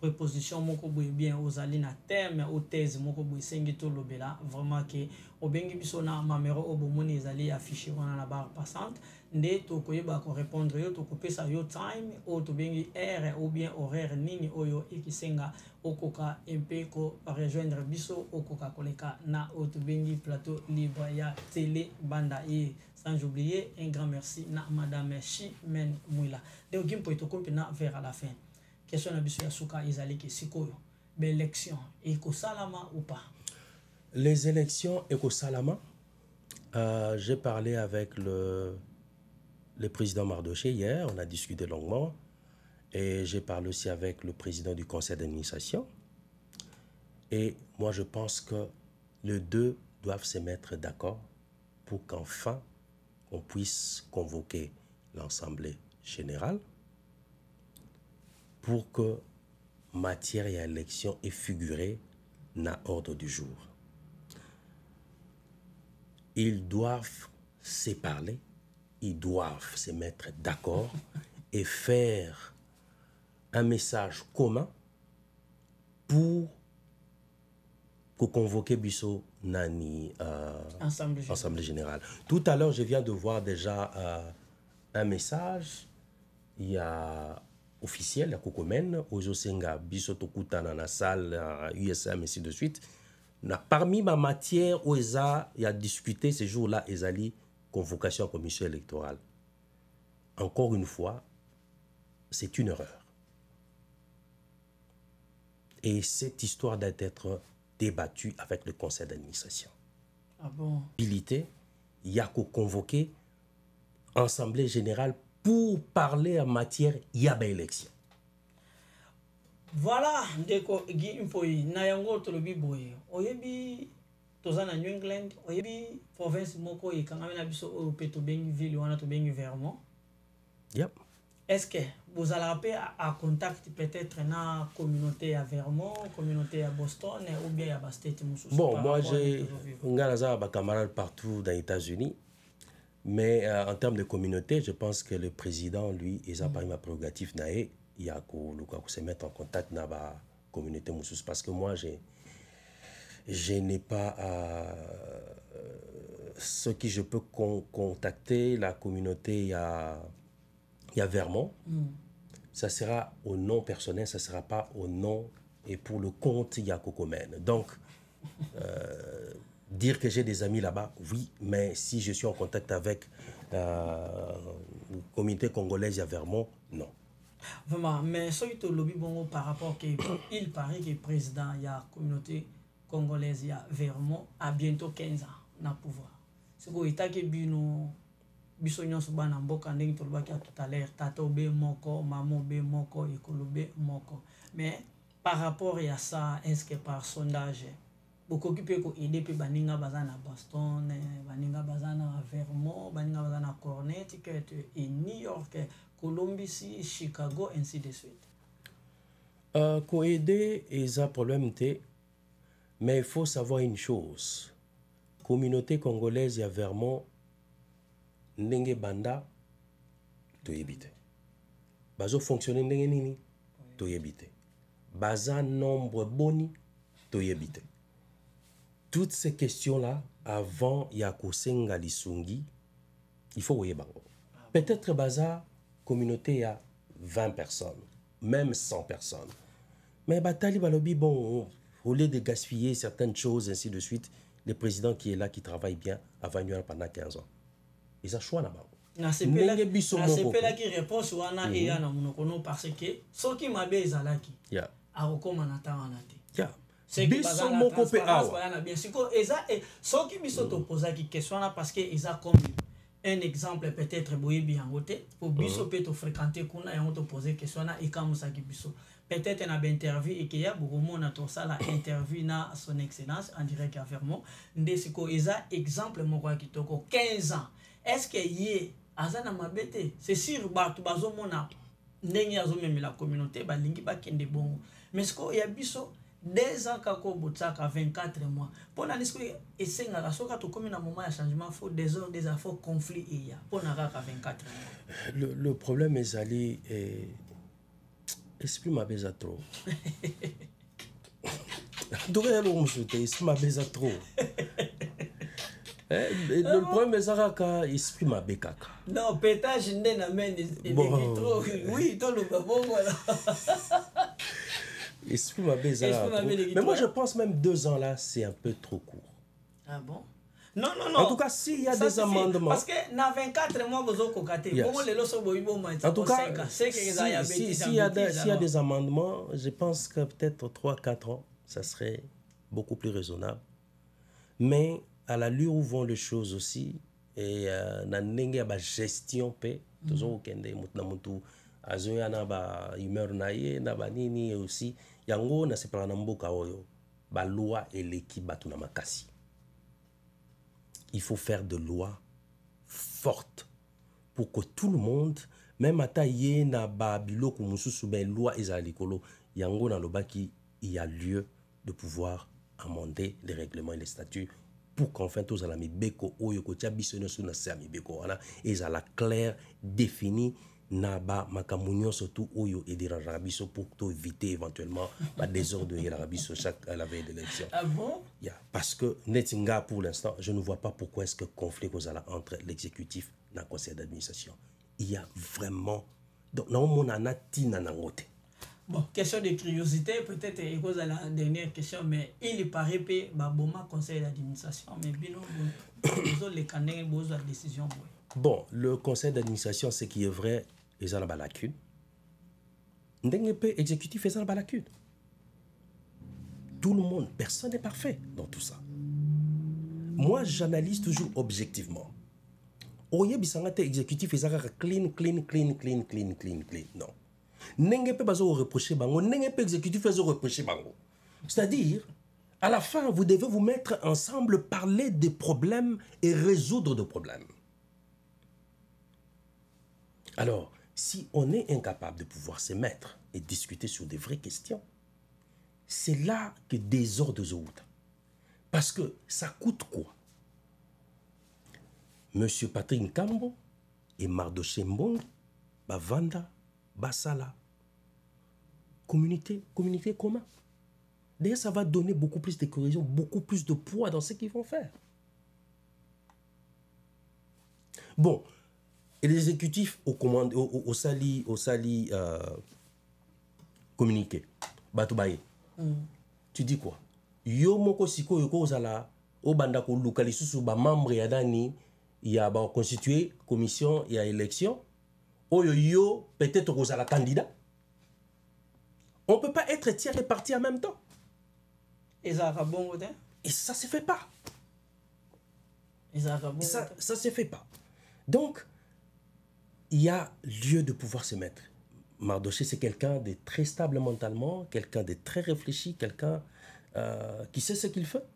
préposition moko boye bien ozali na terme ou thèse moko boye sengi to lobela vraiment que obengi biso na mamero obomoni ezali affiché wana na barre passante nde to koyeba ko répondre yo to kopesa yo time ou to bengi heure ou bien horaire nini oyo ekisenga okoka mpe ko rejoindre biso okoka koleka na o to bengi plateau libre ya télé banda et sans oublier un grand merci na madame Chimène Mwila de gimpo to ko na vers à la fin. Question na biso ya suka ezali ke sikoyo l'élection eko salama ou pas? Les élections eko salama, j'ai parlé avec le président Mardoché hier, on a discuté longuement et j'ai parlé aussi avec le président du conseil d'administration et moi je pense que les deux doivent se mettre d'accord pour qu'enfin on puisse convoquer l'Assemblée générale pour que matière et élection est figurée dans l'ordre du jour. Ils doivent se parler, ils doivent se mettre d'accord et faire un message commun pour convoquer Bissot Nani Assemblée générale. Tout à l'heure, je viens de voir déjà un message. Il y a officiel à Kokomen, Ojosenga, Bisotokuta dans la salle USM, ainsi de suite. Parmi ma matière où il y a discuté ces jours-là, Ezali, convocation à la commission électorale. Encore une fois, c'est une erreur. Et cette histoire doit être débattue avec le conseil d'administration. Ah bon? Il y a qu'à convoquer Assemblée générale pour parler en matière yaba élection. Voilà, ndeko gi impoi na yango tolobi boye. Oyebi tozana New England, oyebi province moko e kanga na biso o peto bengi ville wana to bengi Vermont. Yep. Est-ce que vous allez appeler à contact peut-être na communauté à Vermont, communauté à Boston ou bien à State Moussous? Bon, moi j'ai un camarade partout dans les États-Unis. Mais en termes de communauté, je pense que le président, lui, il a pas eu ma prérogative. Il y a qu'à se mettre en contact avec la communauté Moussous. Parce que moi, je n'ai pas ce qui je peux contacter la communauté. Il y a Vermont. Ça sera au nom personnel, ça ne sera pas au nom et pour le compte, il y a Kokomen. Donc, dire que j'ai des amis là-bas, oui, mais si je suis en contact avec la communauté congolaise à Vermont, non. Vraiment, mais ce qui est lobby bon par rapport qu'il paraît que le président de la communauté congolaise à Vermont a bientôt 15 ans na pouvoir. C'est quoi l'état que bino bisonyo soba na mboka ndenge tolobaki tout à l'heure tato be moko maman be moko ekolo be moko. Mais par rapport à ça, est-ce que par sondage beaucoup qui peut aider pe baninga bazana Boston, baninga bazana Vermont, baninga bazana Connecticut et New York, Columbus, Chicago, ainsi de suite. Ko aider est un problème mais il faut savoir une chose. Communauté congolaise à Vermont ndenge banda to yebite. Bazo fonctionner ndenge nini to yebite. Baza nombre boni to yebite. Toutes ces questions-là, avant Yakosenga Lisungi, il faut voir. Peut-être baza communauté à 20 personnes, même 100 personnes. Mais Batali Balobi, bon, au lieu de gaspiller certaines choses, ainsi de suite, le président qui est là, qui travaille bien, a venu pendant 15 ans. Ils ont choisi là-bas. C'est là qui répond sur Anna et Anna Monokono parce que ce qui m'a bien zalaki, a recommandé à Anate. C'est que biso moko pe awa bien siko eza et so ki biso to posa ki question là parce que eza comme un exemple peut-être boyebi en côté pour biso peut fréquenter kuna et on te poser question na ikamusaki biso peut-être na interview et qu'il y a beaucoup monde to ça la interview na son excellence en direct avec moi ndesiko eza exemple moko kitoko 15 ans est-ce que yé azana mabete c'est sûr batu bazomona ndenge azomemi la communauté balingi bakende bongo mais ce qu'il y a biso 2 ans kako botsaka 24 mois pour na nisiko esenga la soka to comme na moment ya changement faut des heures des affaires conflit et ya pour na kaka 24 mois le problème est allé esprit ma beza trop donc esprit ma beza trop le problème est que esprit ma bekaka non pétage ndé na men trop oui tout le bon voilà. Esprit ma beza mais moi je pense même 2 ans là c'est un peu trop court. Ah bon? Non. En tout cas, s'il y a des amendements. Parce que dans 24 mois, vous avez en tout cas, s'il y a des amendements, je pense que peut-être 3-4 ans, ça serait beaucoup plus raisonnable. Mais à l'allure où vont les choses aussi, et dans la gestion, toujours humeur naie na banini aussi yango na sepala na mboka oyo ba loi et l'équipe batuna makasi. Il faut faire de lois fortes pour que tout le monde, même ata ye na ba biloko mususu ben loi ezalikolo yango na lobaki il y a lieu de pouvoir amender les règlements et les statuts pour qu'enfin tous à la mibeko oyo ko tia bisono suna sa mibeko wana ezala clair défini naba makamunyo surtout oyo et des rabiso pour éviter éventuellement pas désordre et la rabiso chaque à la veille de l'élection. Ah bon? Yeah, parce que netinga pour l'instant je ne vois pas pourquoi est-ce que conflit causal entre l'exécutif et le conseil d'administration. Il y a vraiment donc non mon anati nanangote. Bon, question de curiosité peut-être et cause à la dernière question mais il paraît que baboma conseil d'administration mais bino les canets besoin de décision. Bon, le conseil d'administration, ce qui est vrai, ils ont la lacune. L'exécutif, ils ont la lacune. Tout le monde, personne n'est parfait dans tout ça. Moi, j'analyse toujours objectivement. Oye bisangate exécutif, ils ont clean. Non. N'engé pas reprocher bango, n'engé pas exécutif, ils ont reproché bango. C'est-à-dire, à la fin, vous devez vous mettre ensemble, parler des problèmes et résoudre des problèmes. Alors, si on est incapable de pouvoir se mettre et discuter sur des vraies questions, c'est là que des ordres autres. Parce que ça coûte quoi? Monsieur Patrick Nkambo et Mardoché Mbong, Bavanda, Basala, communauté commun. D'ailleurs, ça va donner beaucoup plus de cohésion, beaucoup plus de poids dans ce qu'ils vont faire. Bon. Et l'exécutif au sali communiqué. Batoubaye. Tu dis quoi? Yo moko siko yoko zala o banda ko localisu ba membre ya dani ya ba constituer commission ya élection. Oyo yo peut-être ko zala candidat. On peut pas être tiers et parti en même temps. Et ça va bon côté? Et ça se fait pas. Et ça va bon. Ça se fait pas. Donc il y a lieu de pouvoir se mettre. Mardoché, c'est quelqu'un de très stable mentalement, quelqu'un de très réfléchi, quelqu'un qui sait ce qu'il fait.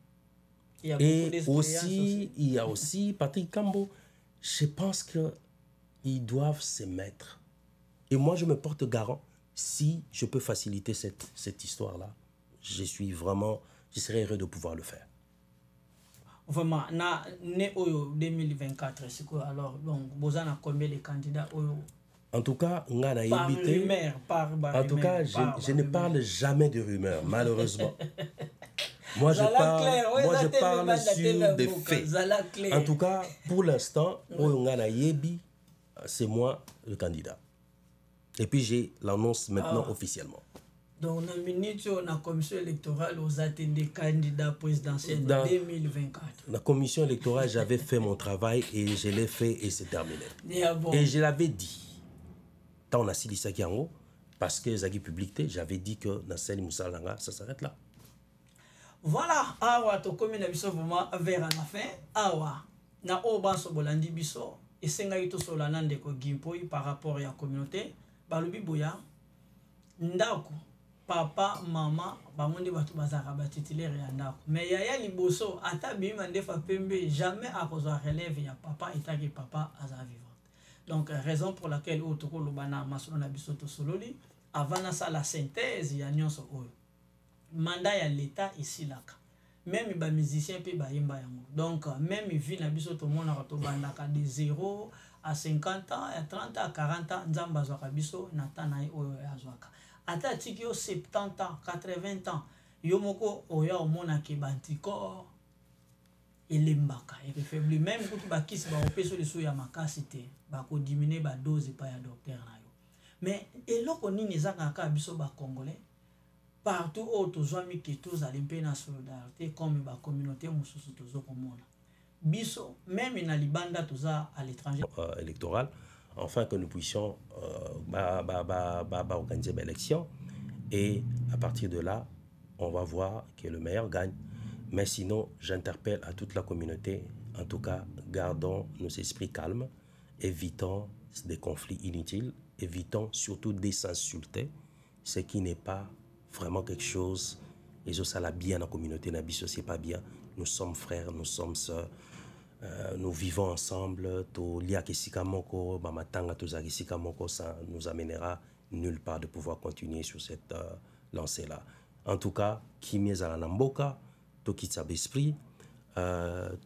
Et aussi, il y a aussi Patrick Kambo. Je pense qu'ils doivent se mettre. Et moi, je me porte garant. Si je peux faciliter cette histoire-là, je serais heureux de pouvoir le faire. Vraiment, na né oyo 2024, c'est quoi alors? Donc, vous avez combien de candidats oyo? En tout cas, je ne parle jamais de rumeurs, malheureusement. Moi, je parle sur des faits. En tout cas, pour l'instant, c'est moi le candidat. Et puis, j'ai l'annonce maintenant officiellement. Donc, dans la commission électorale, vous attendez candidat présidentiel de 2024. La commission électorale, j'avais fait mon travail et je l'ai fait et c'est terminé. Et je l'avais dit. Tant on a dit ça parce que Zagi publicité, j'avais dit que Nasseli Moussa Langa, ça s'arrête là. Voilà, awa to commune biso vraiment vers la fin. Awa na obanso bolandi biso esengai to solana ndeko Gimpoi par rapport à la communauté balobi boya ndako papa mama bangonde batu bazaka ba titulaire ya ndako mais yaya liboso ata bima ndefa pembe jamais akozwa relève ya papa etaki papa aza vivant. Donc raison pour laquelle otoko lobana masolo na biso to sololi avant ça la synthèse ya nyonso oyo mandat ya l'état ici laka même ba musicien pe ba yemba yango. Donc même vie na biso to mona to bandaka de 0 à 50 ans, à 30 à 40 ans nzamba zwaka biso na tana oyo ya zwaka. Ata tiki yo 70 ans, 80 ans, yo moko oya omona ke bantikor elembaka et faibli même kutu bakisi ba opeso le sou ya makasi te ba ko diminuer ba dose pa ya docteur na yo. Mais eloko nini ezaka ka biso ba congolais partout où tozwami ke tozali mpe na solidarité comme ba communauté mosusu tozokomona biso même na libanda toza à l'étranger électoral afin que nous puissions organiser l'élection et à partir de là on va voir que le meilleur gagne. Mais sinon j'interpelle à toute la communauté, en tout cas gardons nos esprits calmes, évitons des conflits inutiles, évitons surtout de s'insulter, ce qui n'est pas vraiment quelque chose. Et ça la bien dans la communauté nabiso, c'est pas bien. Nous sommes frères, nous sommes sœurs, nous vivons ensemble. Ça nous amènera nulle part de pouvoir continuer sur cette lancée là. En tout cas, Kimieza Namboka, Tokitsa Besprit,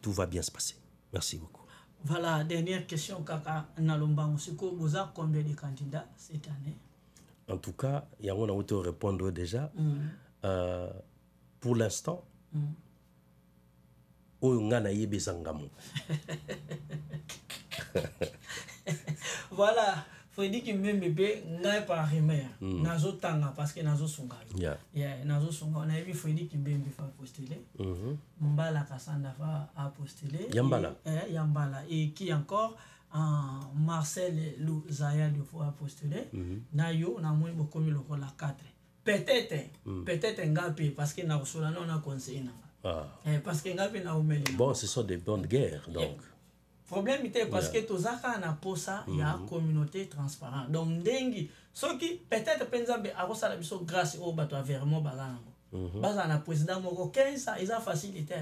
tout va bien se passer. Merci beaucoup. Voilà, dernière question, Kaka Nalomba Moussiko, vous avez combien de candidats cette année? En tout cas, il y a un autre répondre déjà. Pour l'instant, voilà, faut dire que même bébé n'a pasrimé. Nazo tanga parce que nazo sunga. Nazo sunga. On a vu faut dire que bébé va postuler. Mbala Kassanda va postuler. Yambala. Yambala. Et qui encore Marcel Lou Zaya de fois postuler. Nayo na moni bokomi le rôle 4. Peut-être ngapi parce que na usulana on a conseillé parce que ngapi na umeli. Bon, ce sont des bonnes guerres donc. Problème était parce que tozaka na posa ya communauté transparente. Donc ndengi soki peut-être penzambe akosala biso grâce au bato vraiment bazango. Bazana président moko 15 ans ils ont facilité.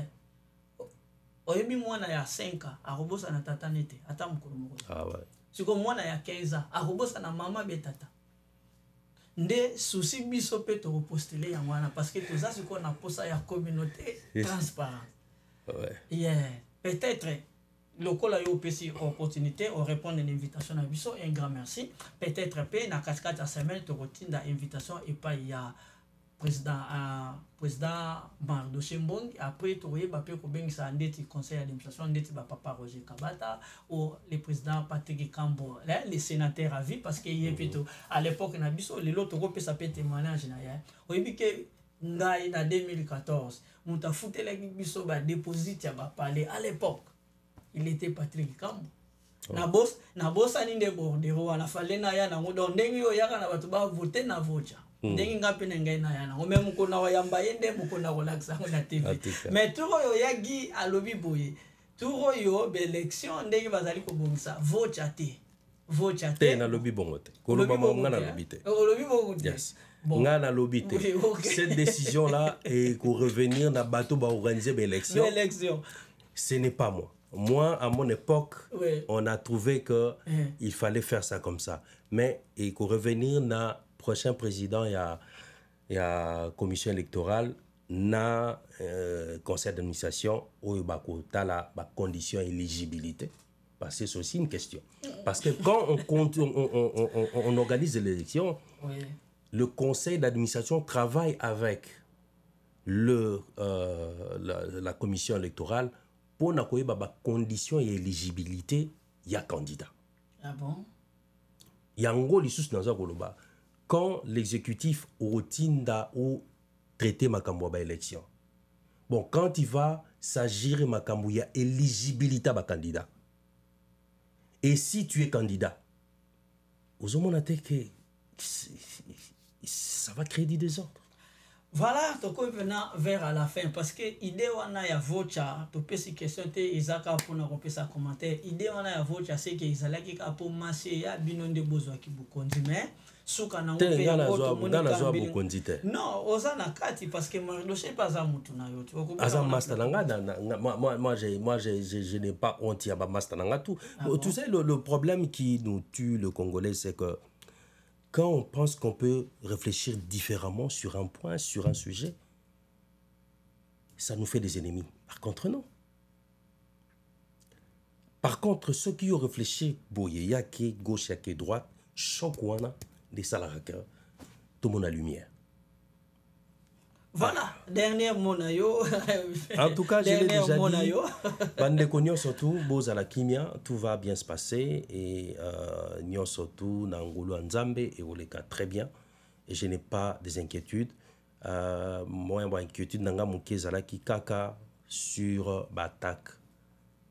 Oyebi mwana ya 5 ans akobosa na tata nete ata mukolo moko. Ah ouais. Siko mwana ya 15 ans akobosa na mama betata. Nde souci biso pe to postuler ya mwana parce que toza siko na posa ya communauté transparente. Ouais. Yeah, peut-être le col a eu aussi opportunité on répond à l'invitation à biso un grand merci. Peut-être pe na 4 semaines to routine invitation et pas il y a président Mardo Chimbong après to yeba pe ko bengisa ndeti conseil d'administration ndeti ba papa Roger Kabata ou le président Patrick Kambo les sénateurs à vie parce que y plutôt à l'époque na biso le lot ko pesa pe témoignage na ya oyebi ke ngai na 2014 muta futela biso ba déposit ya ba palais à l'époque il était Patrick Kambo. Na boss ani de bordero ala fale na ya na ngodo ndengi yo yaka na batu ba voter na vocha. Ndengi ngapi na ngai na ya na ngome mukona wa yamba yende mukona relaxa na TV. Mais turo yo yagi alobi boye. Turo yo be élection ndengi bazali ko bongisa vocha te. Vocha te na lobi bongote. Ko loba ngana lobi te. Lobi bongote. Yes. Ngana lobi te. Cette décision là est pour revenir na bateau ba organiser l'élection. Ce n'est pas moi. Moi, à mon époque, on a trouvé que il fallait faire ça comme ça. Mais et pour revenir na prochain président, il y a commission électorale, na conseil d'administration, où il y a la condition d'éligibilité. Parce que c'est aussi une question. Parce que quand on organise l'élection, le conseil d'administration travaille avec la commission électorale pour na koyeba condition et éligibilité ya candidat. Ah bon? Yango lisusu naza koloba quand l'exécutif rotinda ou traiter makambo ba élection. Bon, quand il va s'agir makambo ya éligibilité ba candidat. Et si tu es candidat, aux hommes que ça va créer des désordres. Voilà, tu peux venir vers à la fin parce que l'idée wana ya vocha, tu peux si question te izaka pour na repérer sa commentaire. L'idée wana ya vocha c'est que izalaki ka pour marcher ya binonde bozwa ki bukondi mais suka na ngope ya moto moni non oza na kati parce que mardoché pas za mutu na yo tu aza master nanga moi je n'ai pas honte ya ba master nanga tout. Tu sais le problème qui nous tue le Congolais c'est que quand on pense qu'on peut réfléchir différemment sur un point, sur un sujet, ça nous fait des ennemis. Par contre, non. Par contre, ceux qui ont réfléchi, boye, yake, gauche, yake, droite, chokwana, des salaraka, tout le monde a lumière. Voilà, dernier mot na yo. En tout cas, je l'ai déjà dit. Bande konyo surtout, boz à la kimia, tout va bien se passer et nyo surtout nangulu nzambe et oleka très bien et je n'ai pas des inquiétudes. Moi, une inquiétude nanga mukezala ki kaka sur l'attaque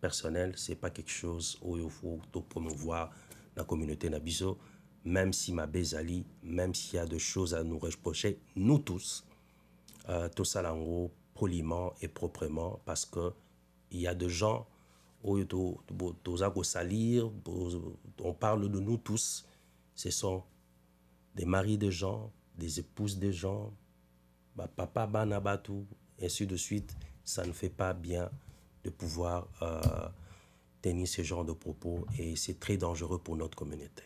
personnelle, c'est pas quelque chose où il faut promouvoir la communauté nabiso, même si ma bezali, même s'il y a des choses à nous reprocher, nous tous. Tout ça lango poliment et proprement parce que il y a des gens où salir, on parle de nous tous, ce sont des maris de gens, des épouses de gens, papa banabatu, ainsi de suite. Ça ne fait pas bien de pouvoir tenir ce genre de propos et c'est très dangereux pour notre communauté.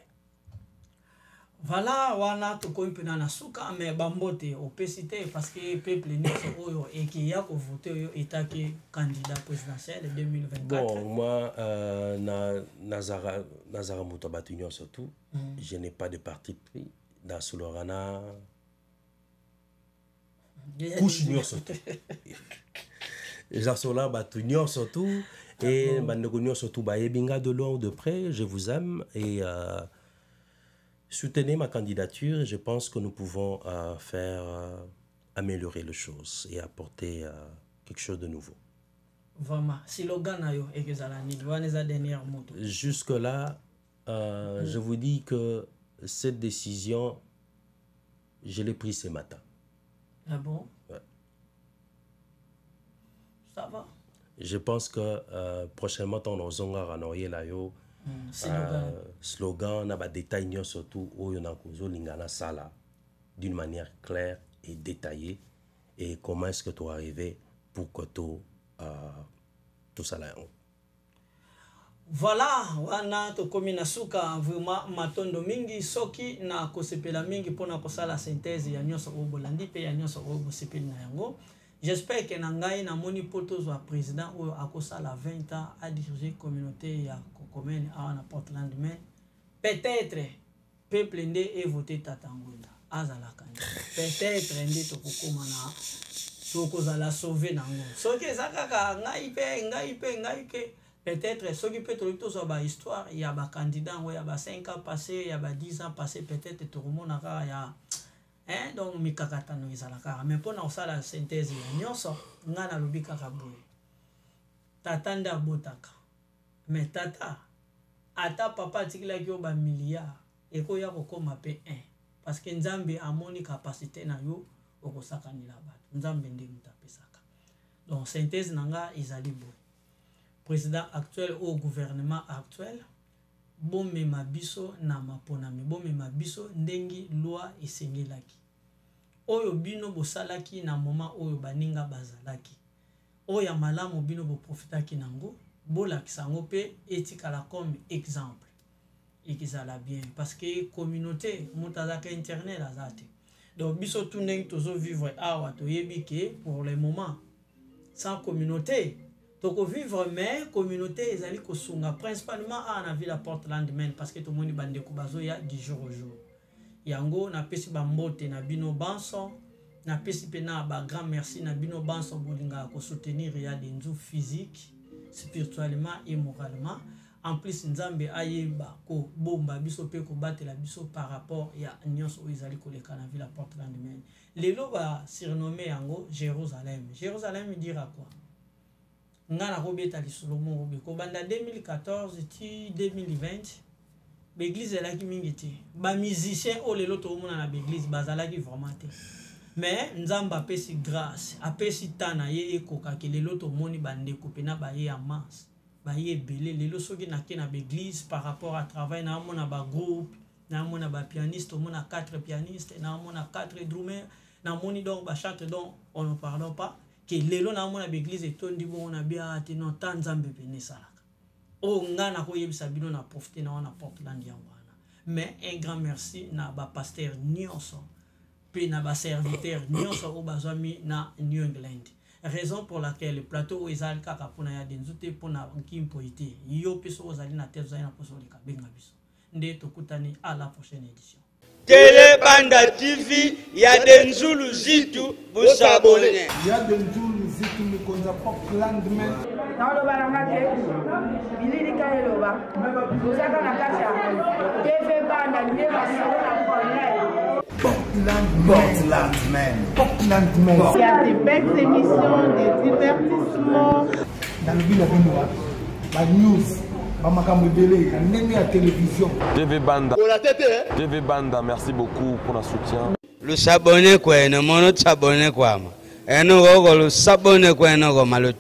Voilà, wana toko mpena na suka mais bambote opesité parce que peuple nyonso oyo et qui a voté oyo etaki candidat présidentiel 2024. Bon, moi Nazara Mutabatu nyonso tout, je n'ai pas de parti pris dans Solorana. Couche nyonso tout. Jasola batu nyonso tout et bandeko nyonso tout ba ebinga de loin ou de près, je vous aime et soutenez ma candidature et je pense que nous pouvons faire améliorer les choses et apporter quelque chose de nouveau. Vraiment, jusque-là, je vous dis que cette décision, je l'ai prise ce matin. Ah bon? Ouais. Ça va? Je pense que prochainement, on va ranoyer là yo. Slogan na ba détail surtout lingana sala d'une manière claire et détaillée et comment est-ce que tu es arrivé pour que tout ça là. Voilà, wana to komi na suka vraiment matondo mingi soki na kosepela mingi pona kosala synthèse ya nyoso obolandi pe ya nyoso obosepeli na yango. J'espère que Nangaï na moni poto soit président ou à la 20 ans à diriger communauté ya Kokomene à Portland mais peut-être peuple ndé et voter Tatangunda azala kanda peut-être ndé to kokoma na to kozala sauver nango soki zakaka ngai pe peut-être soki peut to so ba histoire ya ba candidat ou ya ba 5 ans passé ya ba 10 ans passé peut-être to remona ka ya donc mikakatano ezalaka mais pona osala synthèse ya nyonso nga na lobi kaka boye tata nda botaka mais tata ata papa atikilaki yo ba milliard ekoya kokoma pe 1 parce que nzambe amoni capacité na yo okosakanila bato nzambe nde mutapesaka donc synthèse nanga ezali boye président actuel au gouvernement actuel bomema biso na maponami bomema biso ndengi loi esengelaki oyo bino bosalaki na moment oyo baninga bazalaki oyo malamu bino boprofitaki nango bolakisa yango pe etikala comme exemple ekizala bien parce que communauté mutazaka internet azate donc biso tout ndengi tozo vivre awa toyebi ke pour le moment sans communauté toko vivre mais communauté ezali kosunga principalement à la ville à Portland Maine parce que tout le monde bande ko bazo ya du jour au jour yango na pesi ba mbote na bino banso na pesi pena ba grand merci na bino banso bolinga ko soutenir ya denzu physique spirituellement et moralement en plus nzambe ayeba ko bomba biso pe ko batela biso par rapport ya nyonso ezali ko leka na ville à Portland Maine lelo ba surnommé yango Jérusalem dira quoi ngana robeta lisolo mo robeko banda 2014 ti 2020 l'église est là qui mingiti ba musicien o lelo to mona na l'église bazala ki vraiment te mais nzamba apesi grâce apesi tana ye ekoka ke lelo to moni bandeko pena ba ye amas ba ye belé lelo soki na ke na l'église par rapport à travail na mona ba groupe na mona ba pianiste mona 4 pianistes na mona 4 drummers na moni donc ba chante donc on ne parle pas que lelo na mona ba église etondi bon na bia te non tant nzambe pene salaka o ngana ko yebisa bino na profiter na wana Portland ya wana mais un grand merci na ba pasteur nyonso puis na ba serviteur nyonso o bazami na New England. Raison pour laquelle le plateau ezali kaka pona ya denzute pona nkimpo ite yo peso ozali na tezo na poso le kabenga biso nde tokutani à la prochaine édition. Télé Banda TV ya denzulu zitu busabone ya denzulu zitu mukonza Portland men na lo balanga te bilili ka eloba ozaka na kati ya TV Banda lié basolo na Portland men. Il y a des belles émissions, des divertissements. Dans le ville de la news, la télévision. TV Banda, merci beaucoup pour le soutien. Le s'abonner quoi, ne mono s'abonner quoi. Et nous le s'abonner quoi, nous le